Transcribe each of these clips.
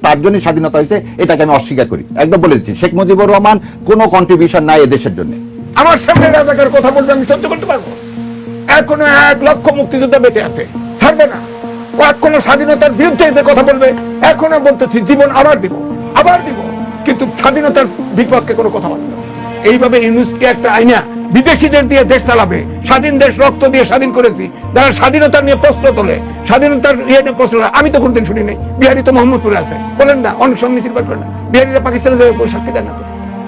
তার জন্য স্বাধীনতা হয়েছে, এটাকে আমি অস্বীকার করি, একদম বলে দিচ্ছি। শেখ মুজিবুর রহমান কোনো কন্ট্রিবিউশন নাই এদেশের জন্য। আমার সামনে রাজাকার কথা বলবে আমি সহ্য করতে পারবো? এখনো 1 লক্ষ মুক্তিযোদ্ধা বেঁচে আছে, ছাড়বে না। কোন স্বাধীনতার বিরুদ্ধে যে কথা বলবে, এখনো বলতেছি জীবন আবার দিব, আবার দিব, কিন্তু স্বাধীনতার বিপক্ষে কোনো কথা বলবে না। এইভাবে ইউনুসকে একটা আইনা বিদেশিদের দিয়ে দেশ চালাবে। স্বাধীন দেশ রক্ত দিয়ে স্বাধীন করেছি, যারা স্বাধীনতা নিয়ে প্রশ্ন তোলে, স্বাধীনতার ইয়ে নিয়ে প্রশ্ন তোলে, আমি তো কোনদিন শুনি নাই। বিহারি তো মোহাম্মদপুরে আছে, বলেন না, অনেক সময় মিছিল করেন না। বিহারিরা পাকিস্তানে সাক্ষী দেয় না,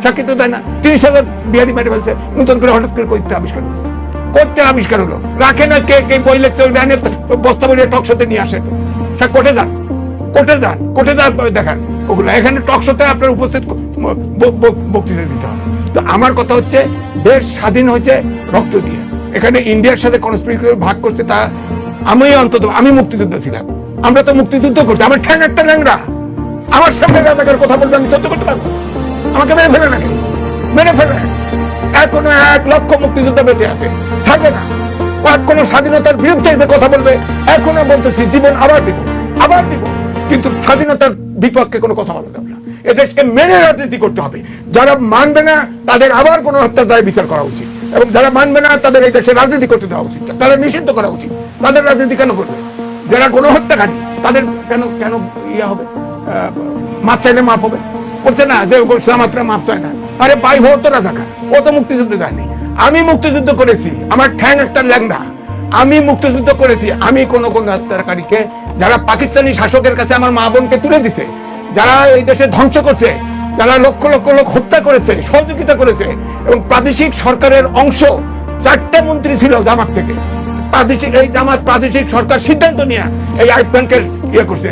সাক্ষী তো দেয় না। 30,000 বিহারি মেরে ফেলছে, নতুন করে হঠাৎ করে করতে আবিষ্কার হলো, করতে আবিষ্কার হলো। রাখে না কে কে বই লেখছে, বস্তা বইয়ে টক শোতে নিয়ে আসে। তো কোর্টে যান, কোর্টে যান, কোর্টে যান, দেখান ওগুলো। এখানে টক শোতে আপনার উপস্থিত বক্তৃতা দিতে হবে। তো আমার কথা হচ্ছে, দেশ স্বাধীন হয়েছে রক্ত দিয়ে। এখানে ইন্ডিয়ার সাথে কনস্পিরেসি ভাগ করছে, তা আমি অন্তত, আমি মুক্তিযুদ্ধ ছিলাম, আমরা তো মুক্তিযুদ্ধ করছি। আমার ঠ্যাং একটা ল্যাংড়া, আমার সামনে রাজাকার কথা বলবে আমি সহ্য করতে পারবো? আমাকে মেরে ফেলে নাকি? মেরে ফেলে। এখনো 1 লক্ষ মুক্তিযোদ্ধা বেঁচে আছে, ছাড়বে না। কোন স্বাধীনতার বিরুদ্ধে যে কথা বলবে, এখনো বলতেছি জীবন আবার দিব, আবার দিব, কিন্তু স্বাধীনতার বিপক্ষে কোনো কথা বলা যাবে না। এদেশকে মেনে রাজনীতি করতে হবে। যারা মানবে না তাদের আবার কোন হত্যার দায় বিচার করা উচিত, এবং যারা মানবে না তাদের এই দেশে রাজনীতি করতে দেওয়া উচিত, তাদের নিষিদ্ধ করা উচিত। তাদের রাজনীতি কেন করবে? যারা গণহত্যাকারী তাদের কেন কেন ইয়ে হবে, মাপ চাইলে মাপ হবে? বলছে না যে মাত্রা মাপ চায় না। আরে ভাই, হো তো রাজাকার, ও তো মুক্তিযুদ্ধ যায়নি। আমি মুক্তিযুদ্ধ করেছি, আমার ঠ্যাং একটা ল্যাংড়া, আমি মুক্তিযুদ্ধ করেছি। আমি কোন হত্যাকারীকে, যারা পাকিস্তানি শাসকের কাছে আমার মা বোনকে তুলে দিছে, যারা এই দেশে ধ্বংস করছে, যারা লক্ষ লক্ষ লোক হত্যা করেছে, সহযোগিতা করেছে, এবং প্রাদেশিক সরকারের অংশ 4টে মন্ত্রী ছিল জামাত থেকে। এই জামাত প্রাদেশিক সরকার সিদ্ধান্ত নিয়ে এই আইয়ুব খানকে ইয়ে করছে,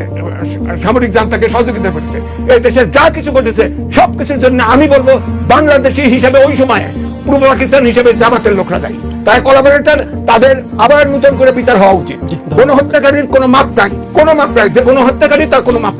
সামরিক জান্তাকে সহযোগিতা করেছে, এই দেশে যা কিছু ঘটেছে সবকিছুর জন্য আমি বলবো বাংলাদেশি হিসাবে ওই সময় পূর্ব পাকিস্তান হিসেবে জামাতের লোকরা যায়, তাই কোলাবোরেটর, তাদের আবার নতুন করে বিচার হওয়া উচিত। গণহত্যাকারীর কোনো মাপ নাই, কোনো মাপ নাই, যে গণহত্যাকারী তার কোনো মাপ